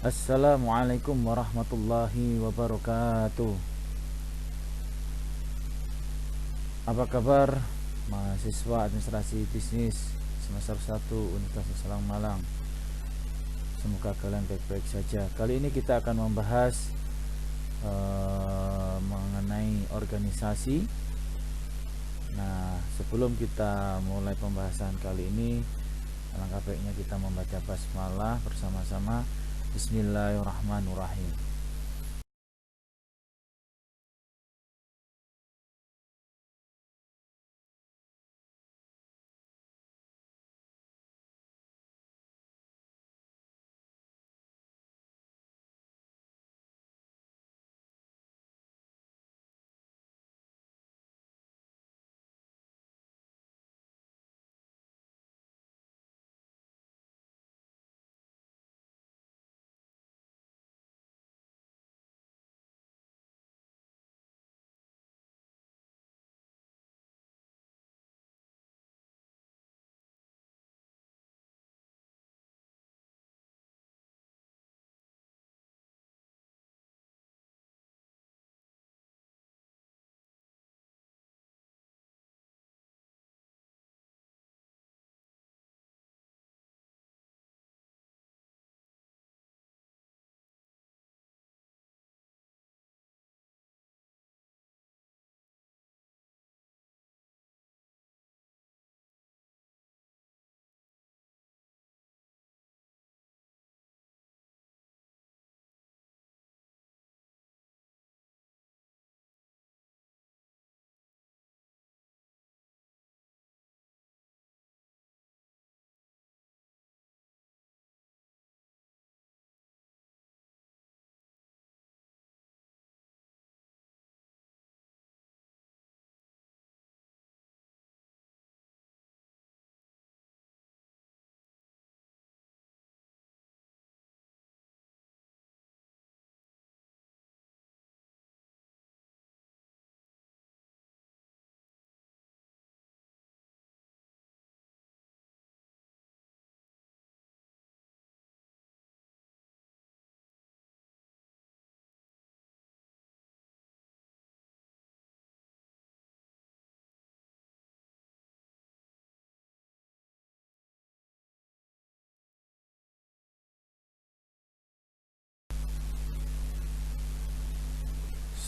Assalamualaikum warahmatullahi wabarakatuh. Apa kabar mahasiswa administrasi bisnis semester 1 Universitas Selang Malang? Semoga kalian baik-baik saja. Kali ini kita akan membahas mengenai organisasi. Nah, sebelum kita mulai pembahasan kali ini, alangkah baiknya kita membaca basmalah bersama-sama. Bismillahirrahmanirrahim.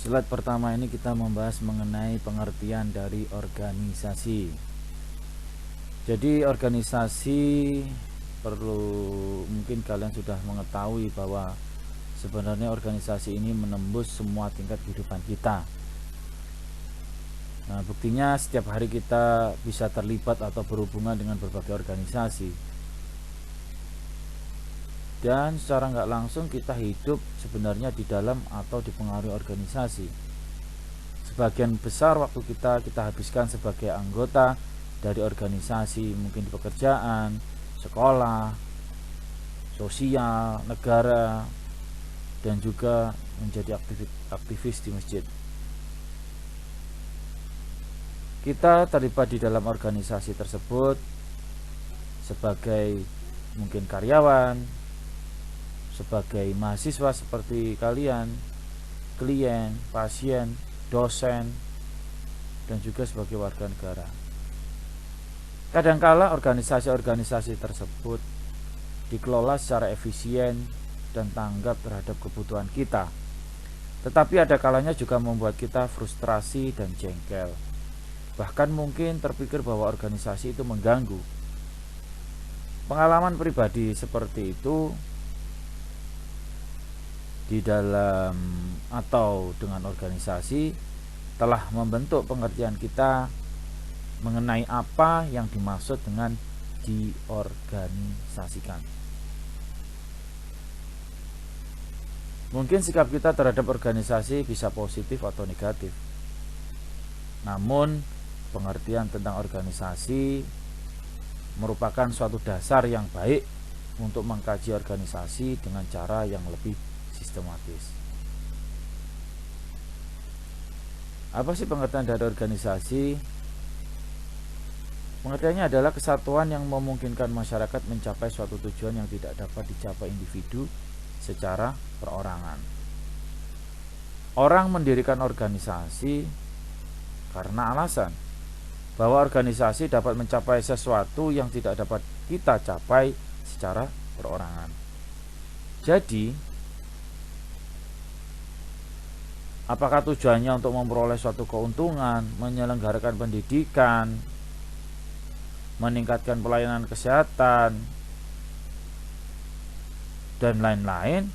Slide pertama ini kita membahas mengenai pengertian dari organisasi. Jadi organisasi perlu, mungkin kalian sudah mengetahui bahwa sebenarnya organisasi ini menembus semua tingkat kehidupan kita. Nah, buktinya setiap hari kita bisa terlibat atau berhubungan dengan berbagai organisasi. Dan secara nggak langsung kita hidup sebenarnya di dalam atau dipengaruhi organisasi. Sebagian besar waktu kita habiskan sebagai anggota dari organisasi, mungkin di pekerjaan, sekolah, sosial, negara, dan juga menjadi aktivis di masjid. Kita terlibat di dalam organisasi tersebut sebagai mungkin karyawan, sebagai mahasiswa seperti kalian, klien, pasien, dosen, dan juga sebagai warga negara. Kadangkala organisasi-organisasi tersebut dikelola secara efisien dan tanggap terhadap kebutuhan kita, tetapi ada kalanya juga membuat kita frustrasi dan jengkel. Bahkan mungkin terpikir bahwa organisasi itu mengganggu. Pengalaman pribadi seperti itu di dalam atau dengan organisasi telah membentuk pengertian kita mengenai apa yang dimaksud dengan diorganisasikan. Mungkin sikap kita terhadap organisasi bisa positif atau negatif. Namun pengertian tentang organisasi merupakan suatu dasar yang baik untuk mengkaji organisasi dengan cara yang lebih sistematis. Apa sih pengertian dari organisasi? Pengertiannya adalah kesatuan yang memungkinkan masyarakat mencapai suatu tujuan yang tidak dapat dicapai individu secara perorangan. Orang mendirikan organisasi karena alasan bahwa organisasi dapat mencapai sesuatu yang tidak dapat kita capai secara perorangan. Jadi, apakah tujuannya untuk memperoleh suatu keuntungan, menyelenggarakan pendidikan, meningkatkan pelayanan kesehatan, dan lain-lain?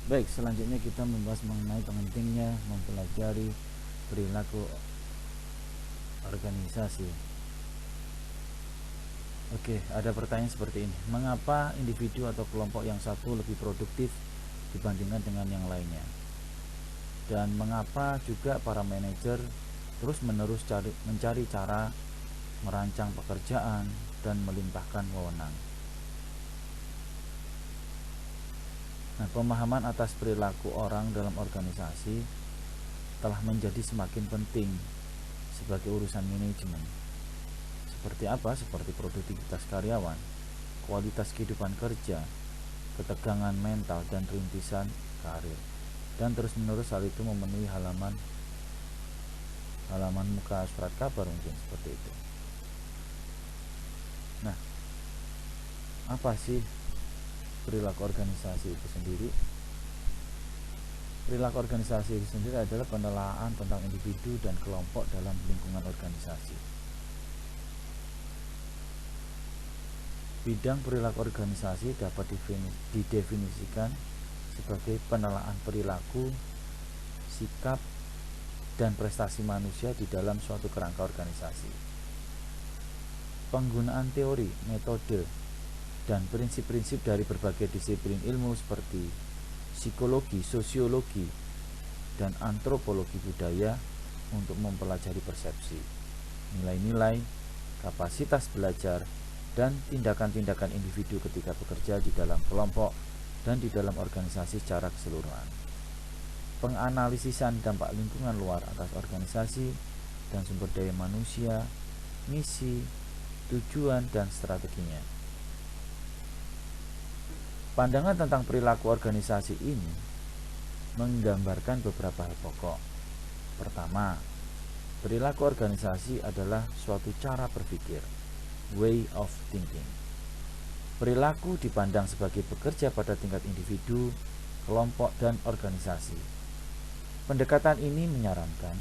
Baik, selanjutnya kita membahas mengenai pentingnya mempelajari perilaku organisasi. Oke, ada pertanyaan seperti ini. Mengapa individu atau kelompok yang satu lebih produktif dibandingkan dengan yang lainnya? Dan mengapa juga para manajer terus-menerus mencari cara merancang pekerjaan dan melimpahkan wewenang? Nah, pemahaman atas perilaku orang dalam organisasi telah menjadi semakin penting sebagai urusan manajemen. Seperti apa? Seperti produktivitas karyawan, kualitas kehidupan kerja, ketegangan mental, dan rintisan karir. Dan terus-menerus hal itu memenuhi halaman muka surat kabar, mungkin seperti itu. Nah, apa sih perilaku organisasi itu sendiri? Perilaku organisasi itu sendiri adalah penelaahan tentang individu dan kelompok dalam lingkungan organisasi. Bidang perilaku organisasi dapat didefinisikan sebagai penelaahan perilaku, sikap, dan prestasi manusia di dalam suatu kerangka organisasi. Penggunaan teori, metode, dan prinsip-prinsip dari berbagai disiplin ilmu seperti psikologi, sosiologi, dan antropologi budaya untuk mempelajari persepsi, nilai-nilai, kapasitas belajar, dan tindakan-tindakan individu ketika bekerja di dalam kelompok dan di dalam organisasi secara keseluruhan. Penganalisisan dampak lingkungan luar atas organisasi dan sumber daya manusia, misi, tujuan, dan strateginya. Pandangan tentang perilaku organisasi ini menggambarkan beberapa hal pokok. Pertama, perilaku organisasi adalah suatu cara berpikir, way of thinking. Perilaku dipandang sebagai bekerja pada tingkat individu, kelompok, dan organisasi. Pendekatan ini menyarankan,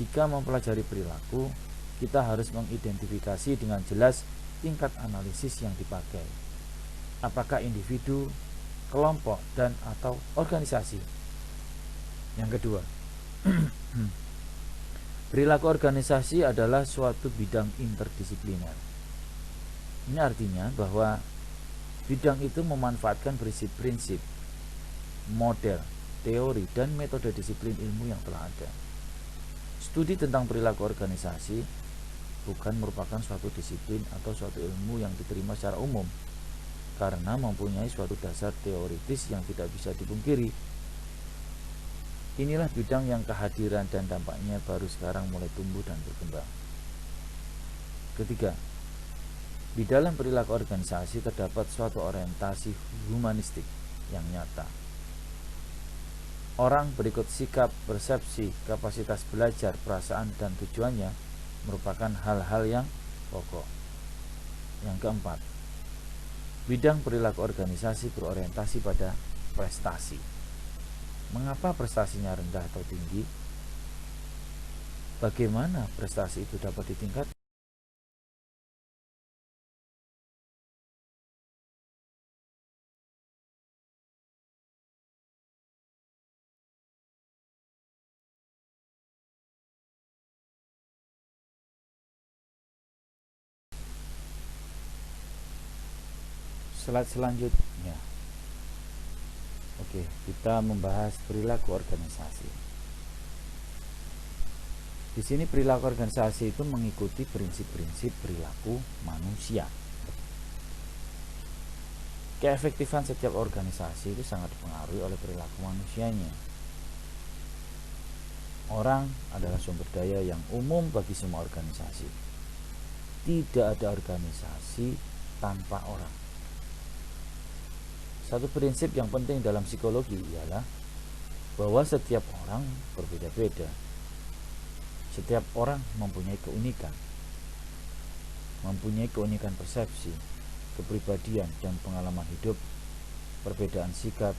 jika mempelajari perilaku, kita harus mengidentifikasi dengan jelas tingkat analisis yang dipakai. Apakah individu, kelompok, dan atau organisasi? Yang kedua, perilaku organisasi adalah suatu bidang interdisipliner. Ini artinya bahwa bidang itu memanfaatkan prinsip-prinsip, model, teori, dan metode disiplin ilmu yang telah ada. Studi tentang perilaku organisasi bukan merupakan suatu disiplin atau suatu ilmu yang diterima secara umum, karena mempunyai suatu dasar teoritis yang tidak bisa dipungkiri. Inilah bidang yang kehadiran dan dampaknya baru sekarang mulai tumbuh dan berkembang. Ketiga, di dalam perilaku organisasi terdapat suatu orientasi humanistik yang nyata. Orang berikut sikap, persepsi, kapasitas belajar, perasaan, dan tujuannya merupakan hal-hal yang pokok. Yang keempat, bidang perilaku organisasi berorientasi pada prestasi. Mengapa prestasinya rendah atau tinggi? Bagaimana prestasi itu dapat ditingkatkan? Slide selanjutnya. Oke, kita membahas perilaku organisasi. Di sini perilaku organisasi itu mengikuti prinsip-prinsip perilaku manusia. Keefektifan setiap organisasi itu sangat dipengaruhi oleh perilaku manusianya. Orang adalah sumber daya yang umum bagi semua organisasi. Tidak ada organisasi tanpa orang. Satu prinsip yang penting dalam psikologi ialah bahwa setiap orang berbeda-beda. Setiap orang mempunyai keunikan persepsi, kepribadian dan pengalaman hidup, perbedaan sikap,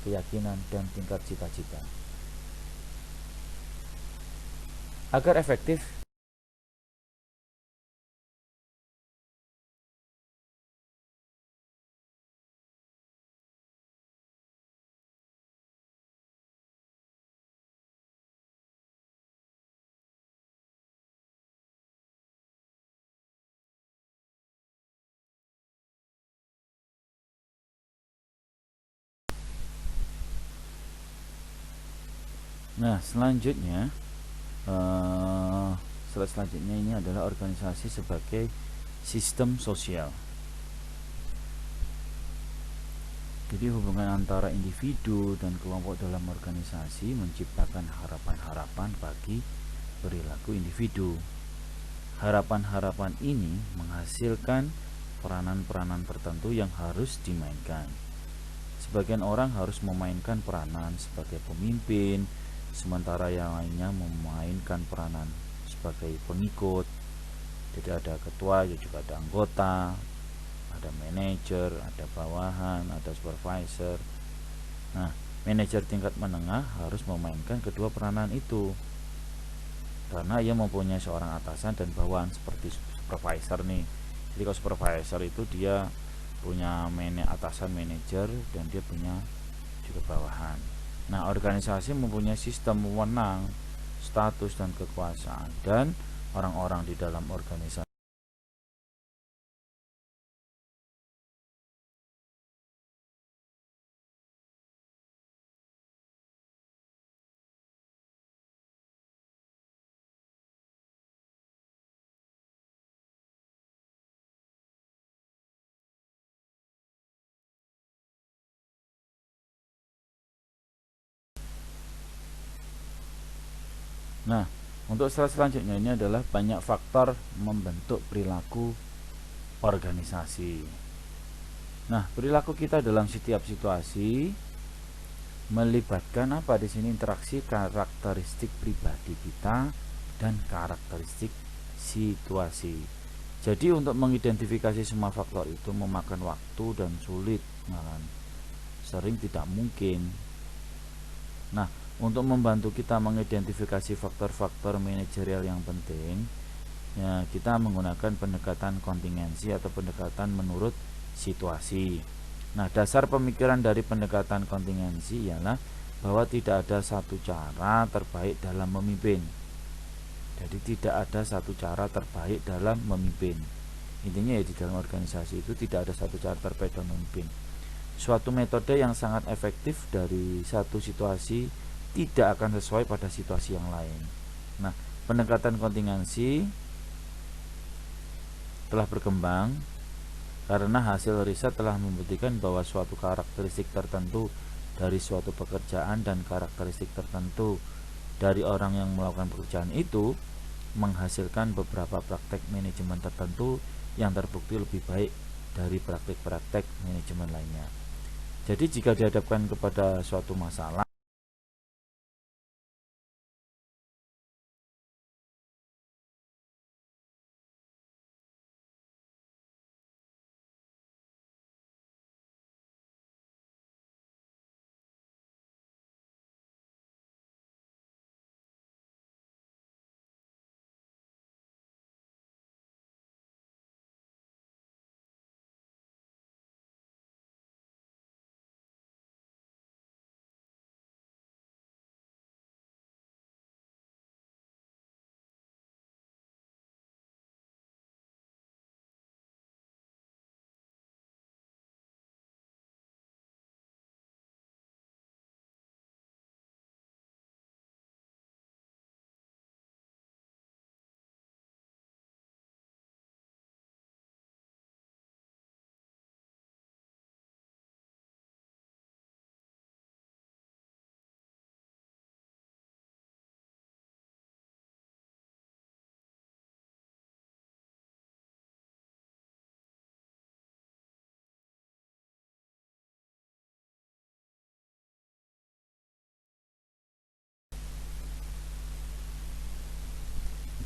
keyakinan dan tingkat cita-cita. Agar efektif, selanjutnya ini adalah organisasi sebagai sistem sosial. Jadi hubungan antara individu dan kelompok dalam organisasi menciptakan harapan-harapan bagi perilaku individu. Harapan-harapan ini menghasilkan peranan-peranan tertentu yang harus dimainkan. Sebagian orang harus memainkan peranan sebagai pemimpin, sementara yang lainnya memainkan peranan sebagai pengikut. Jadi ada ketua, juga ada anggota, ada manajer, ada bawahan, ada supervisor. Nah, manajer tingkat menengah harus memainkan kedua peranan itu, karena ia mempunyai seorang atasan dan bawahan seperti supervisor nih. Jadi kalau supervisor itu dia punya atasan manajer dan dia punya juga bawahan. Nah, organisasi mempunyai sistem wewenang, status dan kekuasaan, dan orang-orang di dalam organisasi Nah, untuk slide selanjutnya ini adalah banyak faktor membentuk perilaku organisasi. Nah, perilaku kita dalam setiap situasi melibatkan apa di sini? Interaksi karakteristik pribadi kita dan karakteristik situasi. Jadi untuk mengidentifikasi semua faktor itu memakan waktu dan sulit, sering tidak mungkin. Nah, untuk membantu kita mengidentifikasi faktor-faktor manajerial yang penting, ya, kita menggunakan pendekatan kontingensi atau pendekatan menurut situasi. Nah, dasar pemikiran dari pendekatan kontingensi ialah bahwa tidak ada satu cara terbaik dalam memimpin. Jadi tidak ada satu cara terbaik dalam memimpin. Intinya ya, di dalam organisasi itu tidak ada satu cara terbaik dalam memimpin. Suatu metode yang sangat efektif dari satu situasi tidak akan sesuai pada situasi yang lain. Nah, pendekatan kontingensi telah berkembang karena hasil riset telah membuktikan bahwa suatu karakteristik tertentu dari suatu pekerjaan dan karakteristik tertentu dari orang yang melakukan pekerjaan itu menghasilkan beberapa praktek manajemen tertentu yang terbukti lebih baik dari praktek-praktek manajemen lainnya. Jadi jika dihadapkan kepada suatu masalah,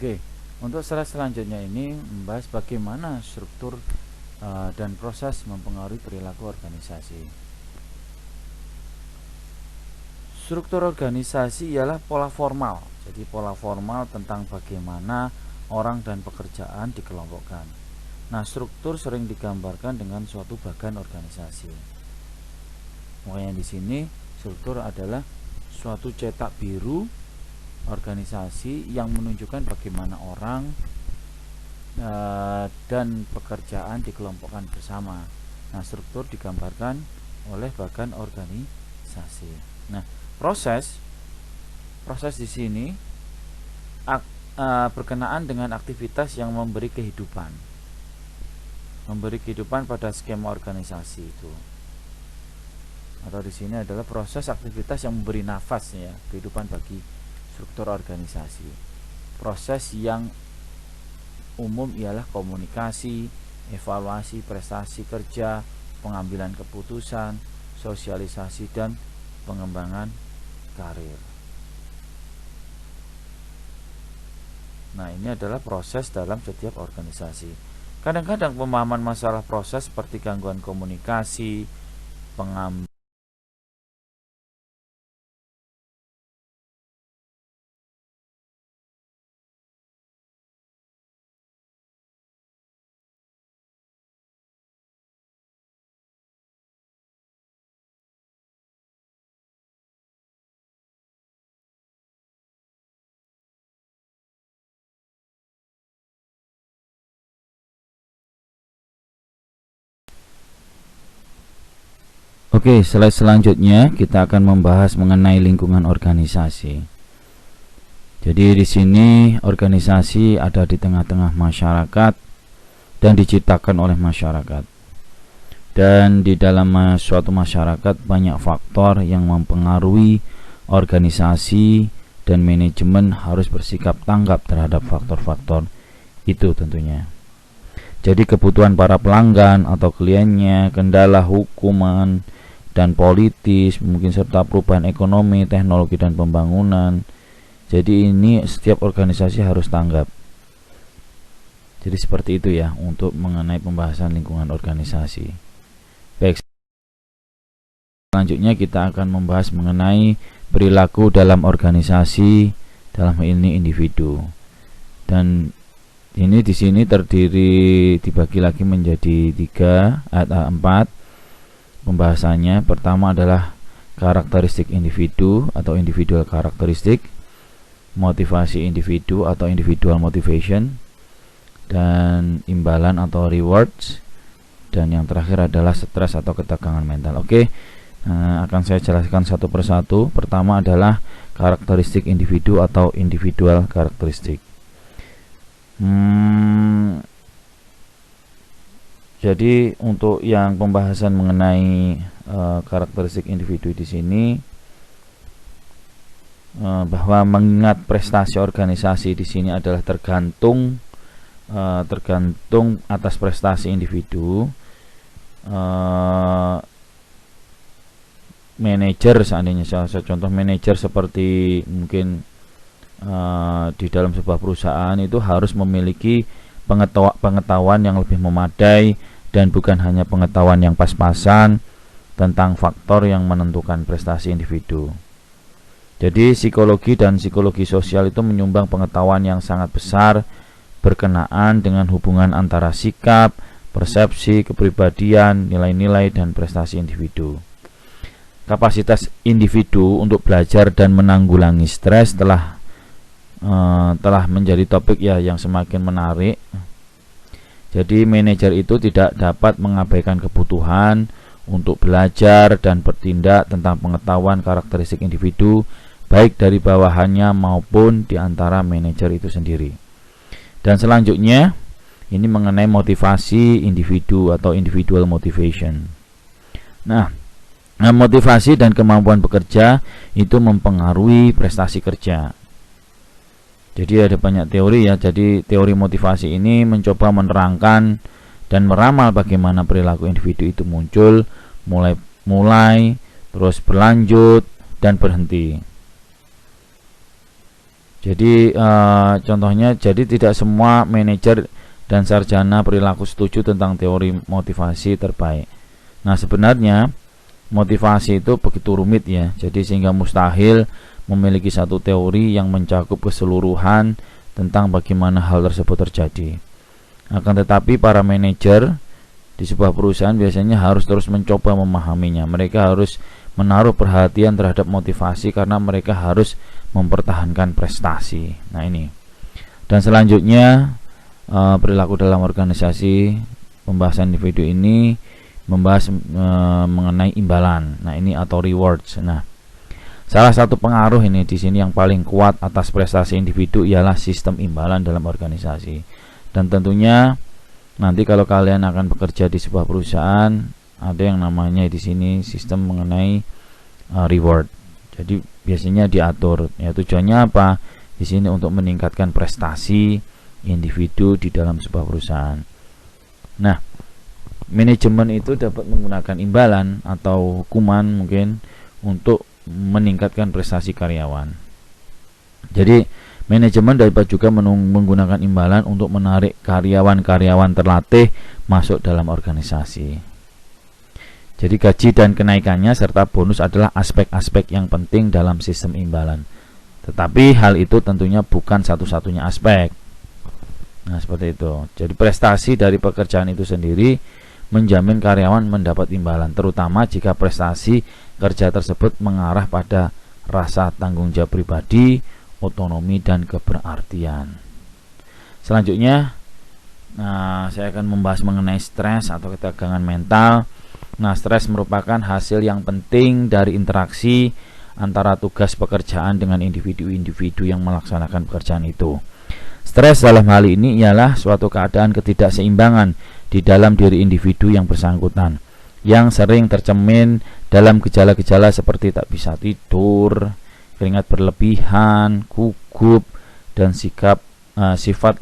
Oke, untuk slide selanjutnya ini membahas bagaimana struktur dan proses mempengaruhi perilaku organisasi. Struktur organisasi ialah pola formal. Jadi pola formal tentang bagaimana orang dan pekerjaan dikelompokkan. Nah, struktur sering digambarkan dengan suatu bagan organisasi. Makanya di sini struktur adalah suatu cetak biru organisasi yang menunjukkan bagaimana orang dan pekerjaan dikelompokkan bersama. Nah, struktur digambarkan oleh bagan organisasi. Nah, proses di sini berkenaan dengan aktivitas yang memberi kehidupan pada skema organisasi itu. Atau di sini adalah proses aktivitas yang memberi nafas ya, kehidupan bagi struktur organisasi. Proses yang umum ialah komunikasi, evaluasi prestasi kerja, pengambilan keputusan, sosialisasi dan pengembangan karir. Nah, ini adalah proses dalam setiap organisasi. Kadang-kadang pemahaman masalah proses seperti gangguan komunikasi, pengambilan Oke, slide selanjutnya kita akan membahas mengenai lingkungan organisasi. Jadi di sini organisasi ada di tengah-tengah masyarakat dan diciptakan oleh masyarakat. Dan di dalam suatu masyarakat banyak faktor yang mempengaruhi organisasi dan manajemen harus bersikap tanggap terhadap faktor-faktor itu tentunya. Jadi kebutuhan para pelanggan atau kliennya, kendala hukuman dan politis, mungkin serta perubahan ekonomi, teknologi dan pembangunan. Jadi ini setiap organisasi harus tanggap. Jadi seperti itu ya untuk mengenai pembahasan lingkungan organisasi. Baik, selanjutnya kita akan membahas mengenai perilaku dalam organisasi, dalam ini individu. Dan ini di sini dibagi lagi menjadi 4 pembahasannya. Pertama adalah karakteristik individu atau individual karakteristik, motivasi individu atau individual motivation, dan imbalan atau rewards, dan yang terakhir adalah stres atau ketegangan mental. Oke, akan saya jelaskan satu persatu. Pertama adalah karakteristik individu atau individual karakteristik. Jadi untuk yang pembahasan mengenai karakteristik individu di sini, bahwa mengingat prestasi organisasi di sini adalah tergantung atas prestasi individu. Manajer, seandainya saya contoh manajer seperti mungkin di dalam sebuah perusahaan itu harus memiliki pengetahuan yang lebih memadai dan bukan hanya pengetahuan yang pas-pasan tentang faktor yang menentukan prestasi individu. Jadi psikologi dan psikologi sosial itu menyumbang pengetahuan yang sangat besar berkenaan dengan hubungan antara sikap, persepsi, kepribadian, nilai-nilai, dan prestasi individu. Kapasitas individu untuk belajar dan menanggulangi stres telah menjadi topik ya yang semakin menarik. Jadi manajer itu tidak dapat mengabaikan kebutuhan untuk belajar dan bertindak tentang pengetahuan karakteristik individu, baik dari bawahannya maupun di antara manajer itu sendiri. Dan selanjutnya ini mengenai motivasi individu atau individual motivation. Nah, motivasi dan kemampuan bekerja itu mempengaruhi prestasi kerja. Jadi ada banyak teori ya. Jadi teori motivasi ini mencoba menerangkan dan meramal bagaimana perilaku individu itu muncul, mulai terus berlanjut dan berhenti. Jadi contohnya, jadi tidak semua manajer dan sarjana perilaku setuju tentang teori motivasi terbaik. Nah, sebenarnya motivasi itu begitu rumit ya, jadi sehingga mustahil memiliki satu teori yang mencakup keseluruhan tentang bagaimana hal tersebut terjadi. Akan tetapi para manajer di sebuah perusahaan biasanya harus terus mencoba memahaminya. Mereka harus menaruh perhatian terhadap motivasi karena mereka harus mempertahankan prestasi. Nah ini. Dan selanjutnya perilaku dalam organisasi, pembahasan individu ini membahas mengenai imbalan. Nah ini atau rewards. Nah, salah satu pengaruh ini di sini yang paling kuat atas prestasi individu ialah sistem imbalan dalam organisasi. Dan tentunya nanti kalau kalian akan bekerja di sebuah perusahaan, ada yang namanya di sini sistem mengenai reward. Jadi biasanya diatur. Ya tujuannya apa? Di sini untuk meningkatkan prestasi individu di dalam sebuah perusahaan. Nah, manajemen itu dapat menggunakan imbalan atau hukuman mungkin untuk meningkatkan prestasi karyawan. Jadi manajemen dapat juga menggunakan imbalan untuk menarik karyawan-karyawan terlatih masuk dalam organisasi. Jadi gaji dan kenaikannya serta bonus adalah aspek-aspek yang penting dalam sistem imbalan. Tetapi hal itu tentunya bukan satu-satunya aspek. Nah, seperti itu. Jadi prestasi dari pekerjaan itu sendiri menjamin karyawan mendapat imbalan, terutama jika prestasi kerja tersebut mengarah pada rasa tanggung jawab pribadi, otonomi, dan keberartian. Selanjutnya, saya akan membahas mengenai stres atau ketegangan mental. Nah, stres merupakan hasil yang penting dari interaksi antara tugas pekerjaan dengan individu-individu yang melaksanakan pekerjaan itu. Stres dalam hal ini ialah suatu keadaan ketidakseimbangan di dalam diri individu yang bersangkutan, yang sering tercermin dalam gejala-gejala seperti tak bisa tidur, keringat berlebihan, gugup, dan sifat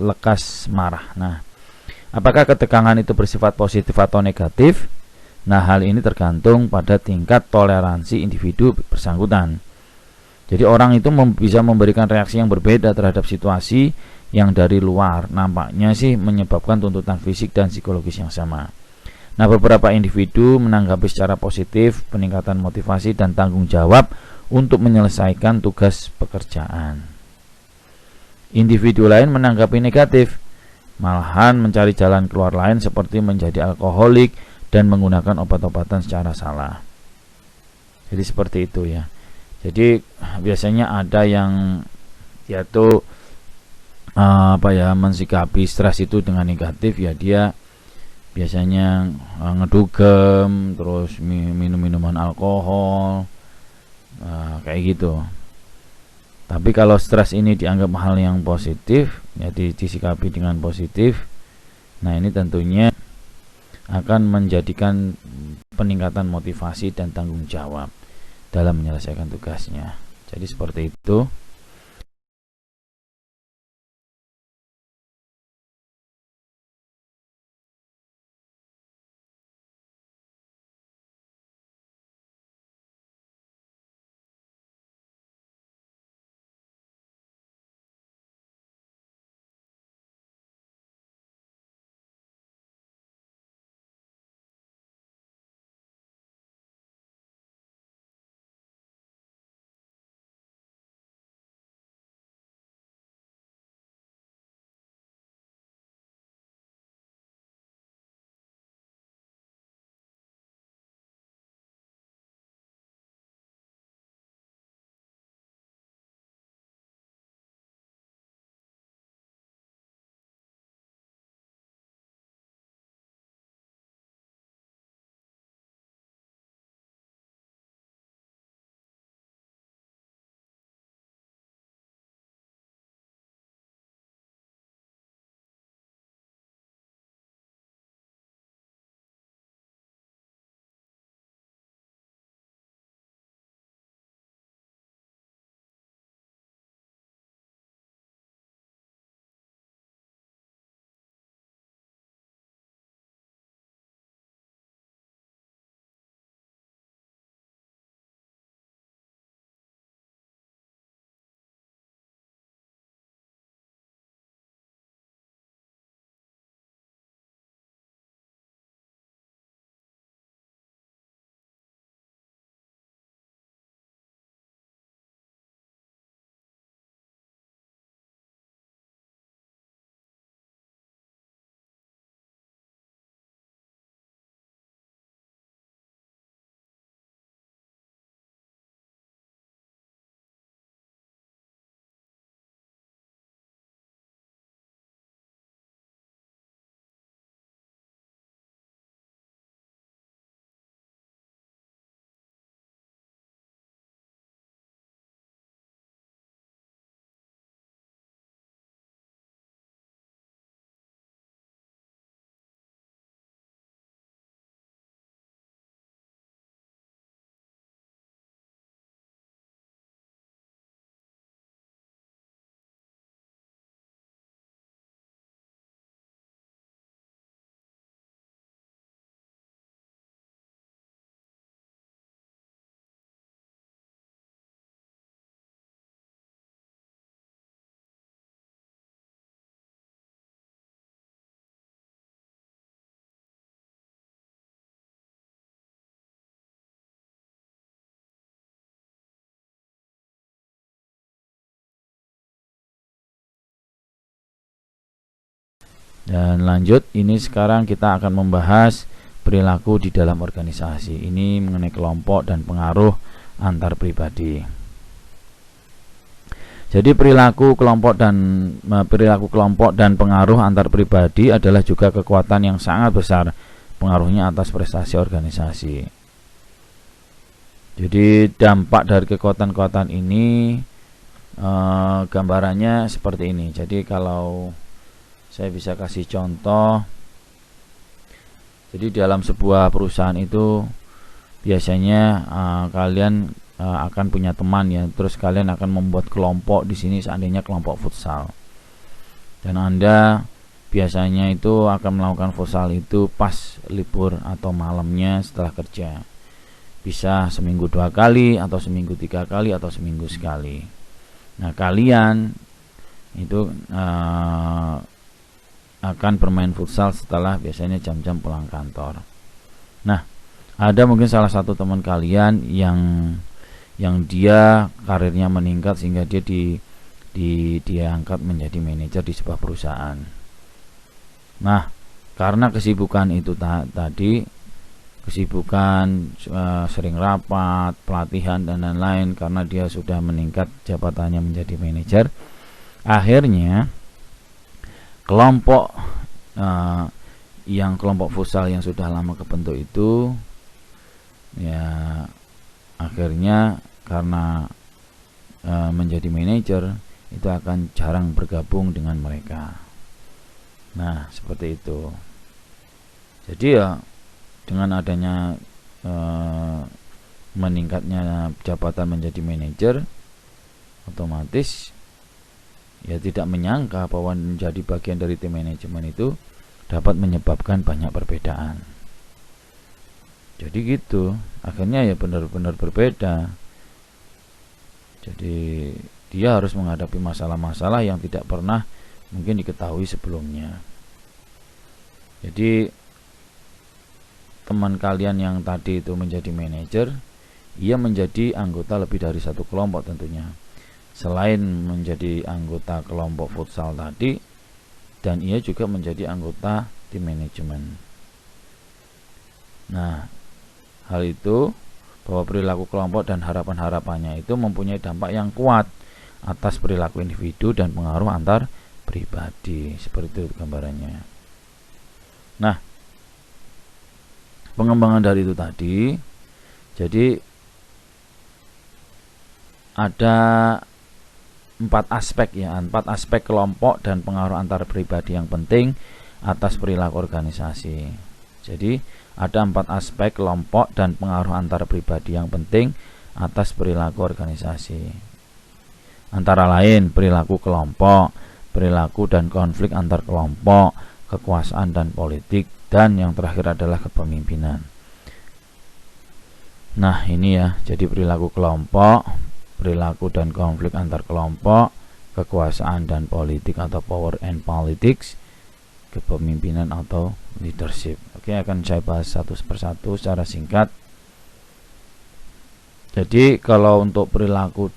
lekas marah. Nah, apakah ketegangan itu bersifat positif atau negatif? Nah, hal ini tergantung pada tingkat toleransi individu bersangkutan. Jadi orang itu bisa memberikan reaksi yang berbeda terhadap situasi yang dari luar nampaknya sih menyebabkan tuntutan fisik dan psikologis yang sama. Nah, beberapa individu menanggapi secara positif peningkatan motivasi dan tanggung jawab untuk menyelesaikan tugas pekerjaan. Individu lain menanggapi negatif, malahan mencari jalan keluar lain seperti menjadi alkoholik dan menggunakan obat-obatan secara salah. Jadi seperti itu ya. Jadi biasanya ada yang yaitu mensikapi stres itu dengan negatif ya, dia biasanya ngedugem, terus minum minuman alkohol, kayak gitu. Tapi kalau stres ini dianggap hal yang positif, ya disikapi dengan positif, nah ini tentunya akan menjadikan peningkatan motivasi dan tanggung jawab dalam menyelesaikan tugasnya. Jadi seperti itu. Dan lanjut, ini sekarang kita akan membahas perilaku di dalam organisasi. Ini mengenai kelompok dan pengaruh antar pribadi. Jadi perilaku kelompok dan pengaruh antar pribadi adalah juga kekuatan yang sangat besar pengaruhnya atas prestasi organisasi. Jadi dampak dari kekuatan-kekuatan ini gambarannya seperti ini. Jadi kalau saya bisa kasih contoh, jadi dalam sebuah perusahaan itu biasanya kalian akan punya teman ya, terus kalian akan membuat kelompok di sini, seandainya kelompok futsal, dan Anda biasanya itu akan melakukan futsal itu pas libur atau malamnya setelah kerja. Bisa seminggu 2 kali, atau seminggu 3 kali, atau seminggu sekali. Nah, kalian itu akan bermain futsal setelah biasanya jam-jam pulang kantor. Nah, ada mungkin salah satu teman kalian yang dia karirnya meningkat sehingga dia diangkat menjadi manajer di sebuah perusahaan. Nah, karena kesibukan itu tadi, kesibukan sering rapat, pelatihan dan lain-lain, karena dia sudah meningkat jabatannya menjadi manajer, akhirnya kelompok kelompok futsal yang sudah lama kebentuk itu ya akhirnya karena menjadi manajer itu akan jarang bergabung dengan mereka. Nah, seperti itu. Jadi ya dengan adanya meningkatnya jabatan menjadi manajer, otomatis ya tidak menyangka bahwa menjadi bagian dari tim manajemen itu dapat menyebabkan banyak perbedaan. Jadi gitu, akhirnya ya benar-benar berbeda. Jadi dia harus menghadapi masalah-masalah yang tidak pernah mungkin diketahui sebelumnya. Jadi teman kalian yang tadi itu menjadi manajer, ia menjadi anggota lebih dari satu kelompok tentunya. Selain menjadi anggota kelompok futsal tadi, dan ia juga menjadi anggota tim manajemen. Nah, hal itu bahwa perilaku kelompok dan harapan-harapannya itu mempunyai dampak yang kuat atas perilaku individu dan pengaruh antar pribadi. Seperti itu gambarannya. Nah, pengembangan dari itu tadi, jadi ada 4 aspek kelompok dan pengaruh antar pribadi yang penting atas perilaku organisasi. Jadi ada 4 aspek kelompok dan pengaruh antar pribadi yang penting atas perilaku organisasi. Antara lain perilaku kelompok, perilaku dan konflik antar kelompok, kekuasaan dan politik, dan yang terakhir adalah kepemimpinan. Nah, ini ya, jadi perilaku kelompok, perilaku dan konflik antar kelompok, kekuasaan dan politik atau power and politics, kepemimpinan atau leadership. Oke, akan saya bahas satu persatu secara singkat. Jadi kalau untuk perilaku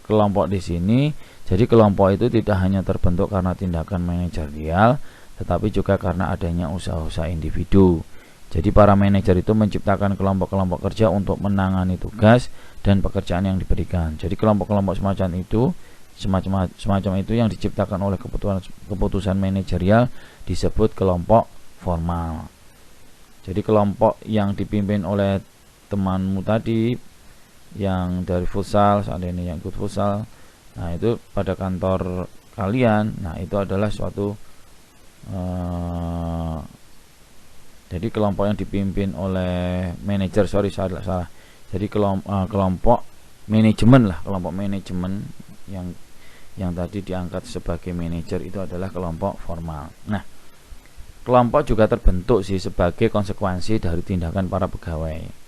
kelompok di sini, jadi kelompok itu tidak hanya terbentuk karena tindakan manajerial, tetapi juga karena adanya usaha-usaha individu. Jadi para manajer itu menciptakan kelompok-kelompok kerja untuk menangani tugas dan pekerjaan yang diberikan. Jadi kelompok-kelompok semacam itu yang diciptakan oleh keputusan manajerial disebut kelompok formal. Jadi kelompok yang dipimpin oleh temanmu tadi yang dari futsal, seandainya yang ikut futsal, nah itu pada kantor kalian, nah itu adalah suatu jadi kelompok yang dipimpin oleh manajer, salah. Jadi kelompok manajemen lah, kelompok manajemen yang tadi diangkat sebagai manajer itu adalah kelompok formal. Nah, kelompok juga terbentuk sih sebagai konsekuensi dari tindakan para pegawai.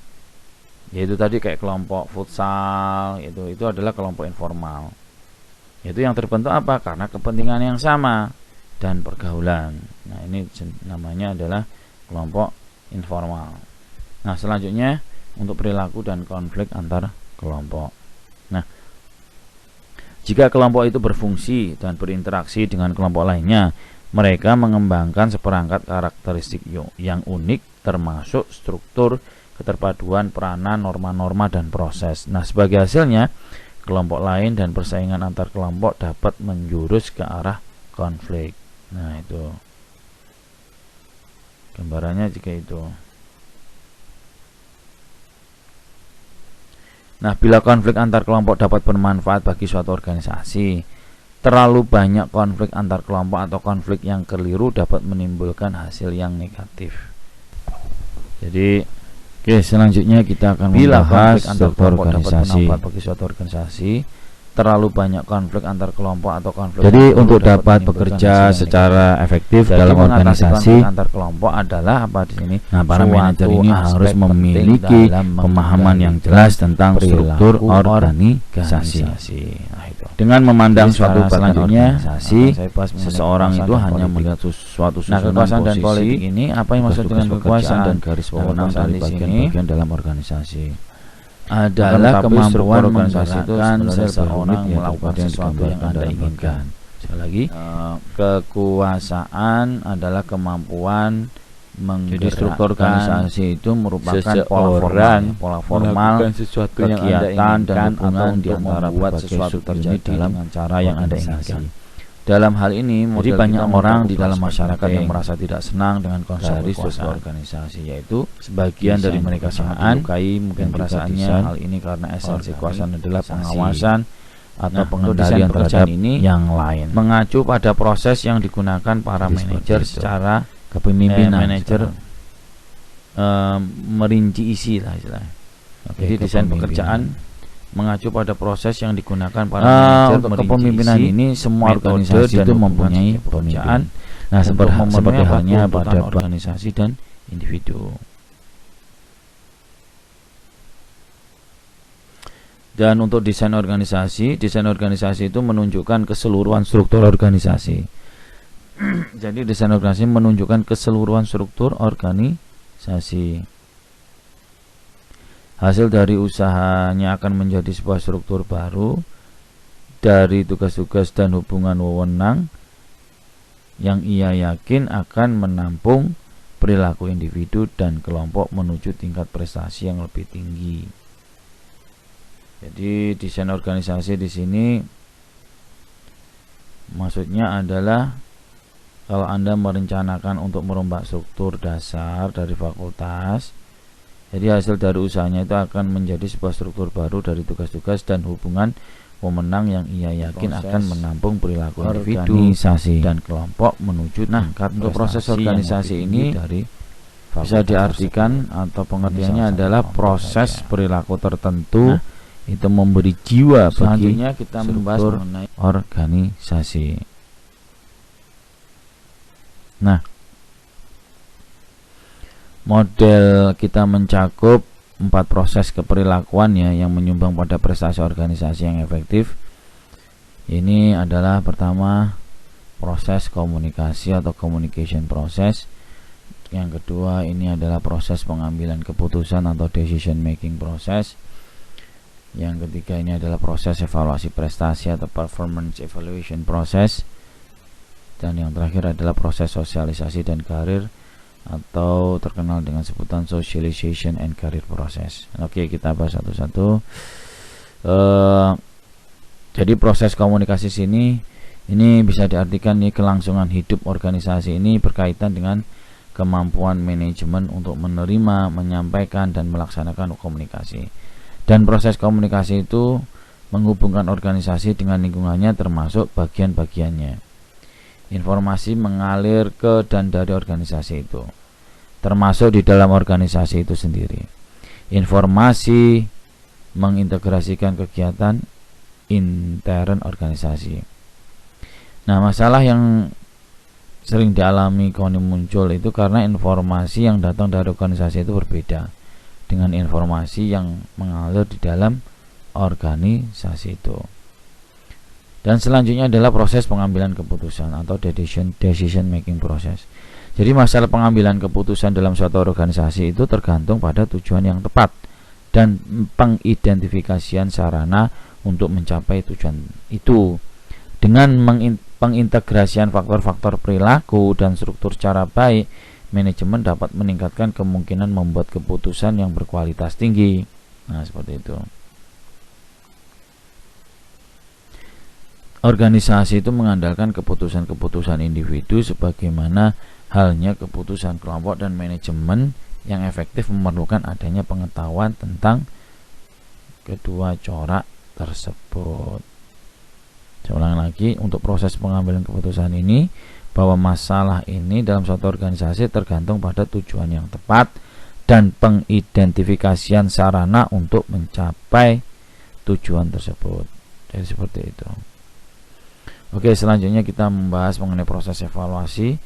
Yaitu tadi kayak kelompok futsal, itu adalah kelompok informal. Itu yang terbentuk apa? Karena kepentingan yang sama dan pergaulan. Nah, ini namanya adalah kelompok informal. Nah, selanjutnya untuk perilaku dan konflik antar kelompok. Nah, jika kelompok itu berfungsi dan berinteraksi dengan kelompok lainnya, Mereka mengembangkan seperangkat karakteristik yang unik, termasuk struktur, keterpaduan peranan, norma-norma, dan proses. Nah, sebagai hasilnya, kelompok lain dan persaingan antar kelompok dapat menjurus ke arah konflik. Nah, itu gambarannya jika itu. Nah, bila konflik antar kelompok dapat bermanfaat bagi suatu organisasi, terlalu banyak konflik antar kelompok atau konflik yang keliru dapat menimbulkan hasil yang negatif. Jadi, oke, selanjutnya kita akan membahas struktur organisasi. Dapat bermanfaat bagi suatu organisasi, terlalu banyak konflik antar kelompok atau konflik. Jadi untuk dapat bekerja secara efektif dalam organisasi antar kelompok adalah apa di sini? Nah, para manajer ini harus memiliki pemahaman yang jelas tentang struktur organisasi. Nah, itu. Dengan memandang suatu selanjutnya, seseorang itu hanya melihat suatu susunan kekuasaan dan politik ini. Apa yang maksud dengan kekuasaan dan garis wewenang dari bagian-bagian dalam organisasi? Adalah kemampuan menggerakkan seseorang melakukan sesuatu yang Anda inginkan. Sekali lagi, kekuasaan adalah kemampuan menggerakkan. Jadi struktur organisasi itu merupakan pola formal sesuatu kegiatan dan hubungan di antara membuat sesuatu terjadi dengan cara yang Anda inginkan. Dalam hal ini, jadi banyak orang di dalam masyarakat yang merasa tidak senang dengan konsep struktur organisasi, yaitu sebagian dari mereka sangat menyukai mungkin perasaannya hal ini karena esensi kekuasaan adalah pengawasan atau pengendalian terhadap ini yang lain. Mengacu pada proses yang digunakan para manajer secara kepemimpinan, manajer merinci isi lah istilahnya. Jadi desain pekerjaan mengacu pada proses yang digunakan para manajer untuk kepemimpinan ini. Semua organisasi itu mempunyai pemimpin. Nah, seperti halnya pada organisasi dan individu. Dan untuk desain organisasi itu menunjukkan keseluruhan struktur organisasi. Jadi desain organisasi menunjukkan keseluruhan struktur organisasi. Hasil dari usahanya akan menjadi sebuah struktur baru dari tugas-tugas dan hubungan wewenang yang ia yakin akan menampung perilaku individu dan kelompok menuju tingkat prestasi yang lebih tinggi. Jadi desain organisasi di sini maksudnya adalah kalau Anda merencanakan untuk merombak struktur dasar dari fakultas, jadi hasil dari usahanya itu akan menjadi sebuah struktur baru dari tugas-tugas dan hubungan pemenang yang ia yakin akan menampung perilaku individu dan kelompok menuju tingkat untuk proses organisasi ini dari bisa diartikan atau pengertiannya adalah proses perilaku tertentu itu memberi jiwa bagi kita membahas mengenai organisasi. Nah, model kita mencakup 4 proses keperilakuan ya yang menyumbang pada prestasi organisasi yang efektif. Ini adalah pertama proses komunikasi atau communication process. Yang kedua ini adalah proses pengambilan keputusan atau decision making process. Yang ketiga ini adalah proses evaluasi prestasi atau performance evaluation process. Dan yang terakhir adalah proses sosialisasi dan karir atau terkenal dengan sebutan socialization and career process. Oke, kita bahas satu-satu. Jadi proses komunikasi ini bisa diartikan nih kelangsungan hidup organisasi ini berkaitan dengan kemampuan manajemen untuk menerima, menyampaikan dan melaksanakan komunikasi. Dan proses komunikasi itu menghubungkan organisasi dengan lingkungannya termasuk bagian-bagiannya. Informasi mengalir ke dan dari organisasi itu, termasuk di dalam organisasi itu sendiri. Informasi mengintegrasikan kegiatan intern organisasi. Nah, masalah yang sering dialami muncul itu karena informasi yang datang dari organisasi itu berbeda dengan informasi yang mengalir di dalam organisasi itu. Dan selanjutnya adalah proses pengambilan keputusan atau decision making process. Jadi masalah pengambilan keputusan dalam suatu organisasi itu tergantung pada tujuan yang tepat dan pengidentifikasian sarana untuk mencapai tujuan itu. Dengan pengintegrasian faktor-faktor perilaku dan struktur secara baik, manajemen dapat meningkatkan kemungkinan membuat keputusan yang berkualitas tinggi. Nah, seperti itu. Organisasi itu mengandalkan keputusan-keputusan individu sebagaimana halnya keputusan kelompok, dan manajemen yang efektif memerlukan adanya pengetahuan tentang kedua corak tersebut. Saya ulang lagi, untuk proses pengambilan keputusan ini, bahwa masalah ini dalam suatu organisasi tergantung pada tujuan yang tepat dan pengidentifikasian sarana untuk mencapai tujuan tersebut. Jadi seperti itu. Oke, selanjutnya kita membahas mengenai proses evaluasi.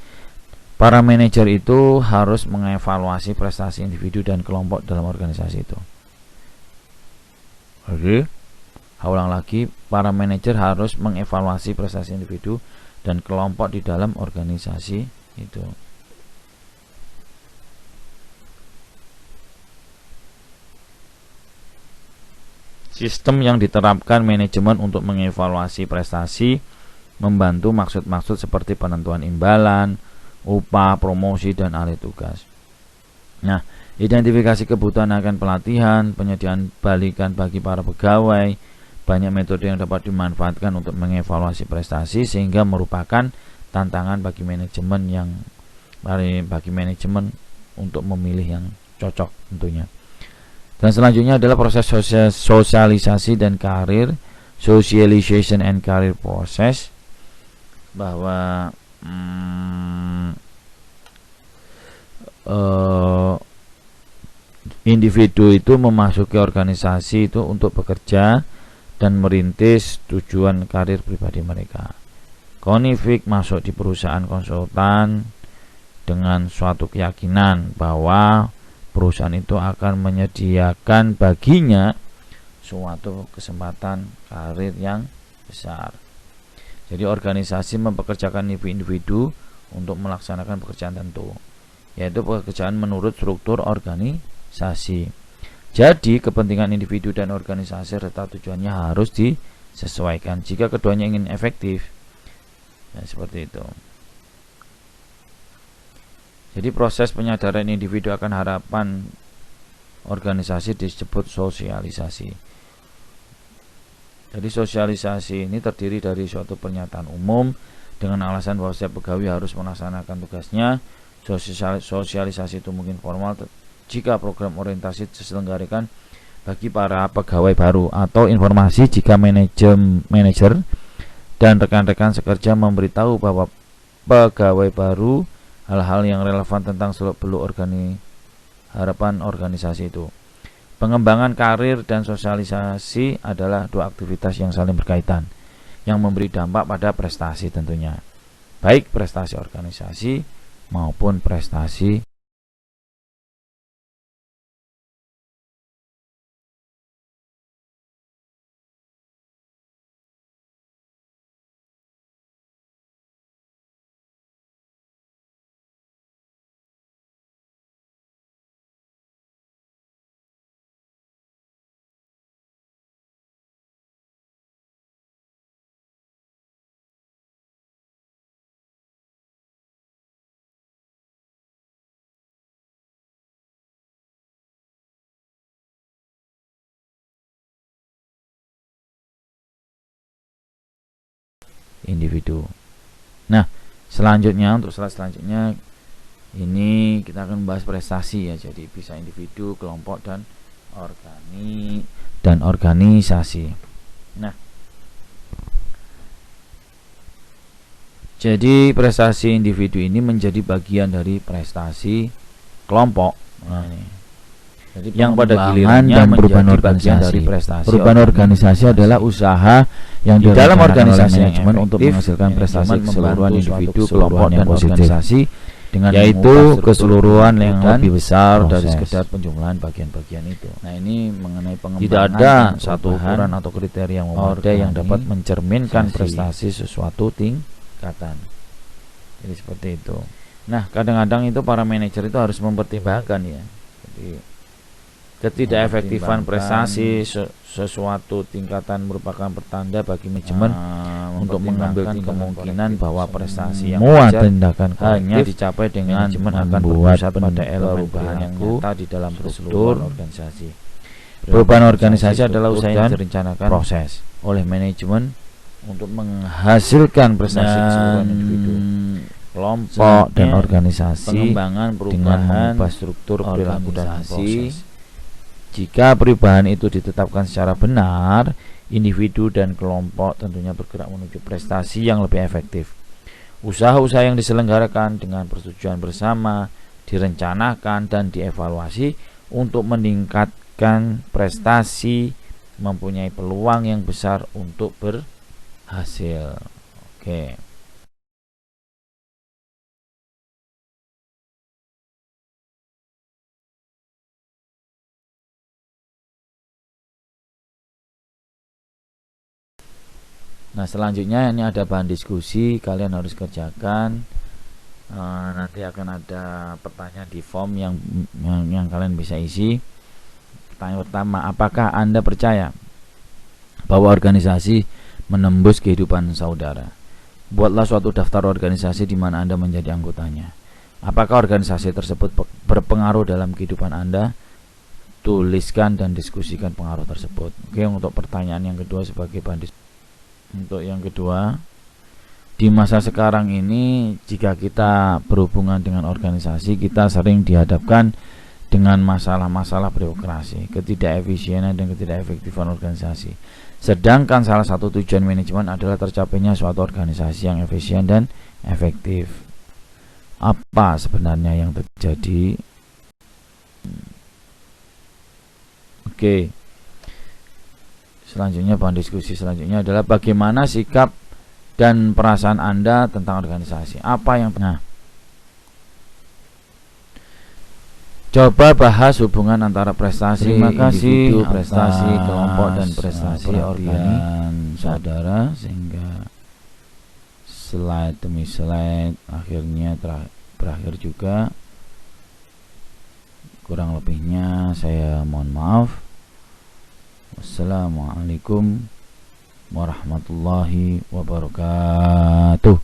Para manajer itu harus mengevaluasi prestasi individu dan kelompok dalam organisasi itu. Oke, ulang lagi, para manajer harus mengevaluasi prestasi individu dan kelompok di dalam organisasi itu. Sistem yang diterapkan manajemen untuk mengevaluasi prestasi membantu maksud-maksud seperti penentuan imbalan, upah, promosi, dan alih tugas. Nah, identifikasi kebutuhan akan pelatihan, penyediaan balikan bagi para pegawai, banyak metode yang dapat dimanfaatkan untuk mengevaluasi prestasi sehingga merupakan tantangan bagi manajemen untuk memilih yang cocok tentunya. Dan selanjutnya adalah proses sosialisasi dan karir, socialization and career process, bahwa individu itu memasuki organisasi itu untuk bekerja dan merintis tujuan karir pribadi mereka. Konifik masuk di perusahaan konsultan dengan suatu keyakinan bahwa perusahaan itu akan menyediakan baginya suatu kesempatan karir yang besar. Jadi organisasi mempekerjakan individu untuk melaksanakan pekerjaan tertentu, yaitu pekerjaan menurut struktur organisasi. Jadi kepentingan individu dan organisasi serta tujuannya harus disesuaikan jika keduanya ingin efektif. Ya, seperti itu. Jadi proses penyadaran individu akan harapan organisasi disebut sosialisasi. Jadi sosialisasi ini terdiri dari suatu pernyataan umum dengan alasan bahwa setiap pegawai harus melaksanakan tugasnya. Sosialisasi itu mungkin formal jika program orientasi diselenggarakan bagi para pegawai baru, atau informasi jika manajer dan rekan-rekan sekerja memberitahu bahwa pegawai baru hal-hal yang relevan tentang seluk-beluk harapan organisasi itu. Pengembangan karir dan sosialisasi adalah dua aktivitas yang saling berkaitan, yang memberi dampak pada prestasi tentunya, baik prestasi organisasi maupun prestasi individu. Nah, selanjutnya, untuk slide selanjutnya ini kita akan membahas prestasi ya. Jadi bisa individu, kelompok, dan organisasi. Nah, jadi prestasi individu ini menjadi bagian dari prestasi kelompok. Nah, ini. Jadi yang pada gilirannya dan perubahan organisasi. Perubahan organisasi adalah usaha yang di dalam organisasi manajemen untuk menghasilkan prestasi keseluruhan individu, kelompok, dan organisasi dengan yaitu keseluruhan yang lebih besar dari sekedar penjumlahan bagian-bagian itu. Nah, ini mengenai pengembangan. Tidak ada satu ukuran atau kriteria yang memadai yang dapat mencerminkan prestasi sesuatu tingkatan. Jadi seperti itu. Nah, kadang-kadang itu para manajer itu harus mempertimbangkan ya. Jadi ketidakefektifan prestasi sesuatu tingkatan merupakan pertanda bagi manajemen untuk mengambil kemungkinan bahwa prestasi yang wajar hanya dicapai dengan akan berpusat pada perubahan yang nyata di dalam struktur organisasi. Perubahan organisasi adalah usaha yang direncanakan proses oleh manajemen untuk menghasilkan prestasi keseluruhan individu, kelompok, dan organisasi dengan mengubah struktur perilaku dan proses. Jika perubahan itu ditetapkan secara benar, individu dan kelompok tentunya bergerak menuju prestasi yang lebih efektif. Usaha-usaha yang diselenggarakan dengan persetujuan bersama, direncanakan dan dievaluasi untuk meningkatkan prestasi mempunyai peluang yang besar untuk berhasil. Oke. Nah, selanjutnya ini ada bahan diskusi, kalian harus kerjakan. Nanti akan ada pertanyaan di form yang kalian bisa isi. Pertanyaan pertama, apakah Anda percaya bahwa organisasi menembus kehidupan saudara? Buatlah suatu daftar organisasi di mana Anda menjadi anggotanya. Apakah organisasi tersebut berpengaruh dalam kehidupan Anda? Tuliskan dan diskusikan pengaruh tersebut. Oke, untuk pertanyaan yang kedua sebagai bahan diskusi. Untuk yang kedua, di masa sekarang ini jika kita berhubungan dengan organisasi, kita sering dihadapkan dengan masalah-masalah birokrasi, ketidakefisienan dan ketidakefektifan organisasi. Sedangkan salah satu tujuan manajemen adalah tercapainya suatu organisasi yang efisien dan efektif. Apa sebenarnya yang terjadi? Oke. Selanjutnya, bahan diskusi selanjutnya adalah bagaimana sikap dan perasaan Anda tentang organisasi. Apa yang coba bahas hubungan antara prestasi individu, prestasi kelompok, dan prestasi organisasi saudara, sehingga slide demi slide akhirnya berakhir juga. Kurang lebihnya saya mohon maaf. Wassalamualaikum warahmatullahi wabarakatuh.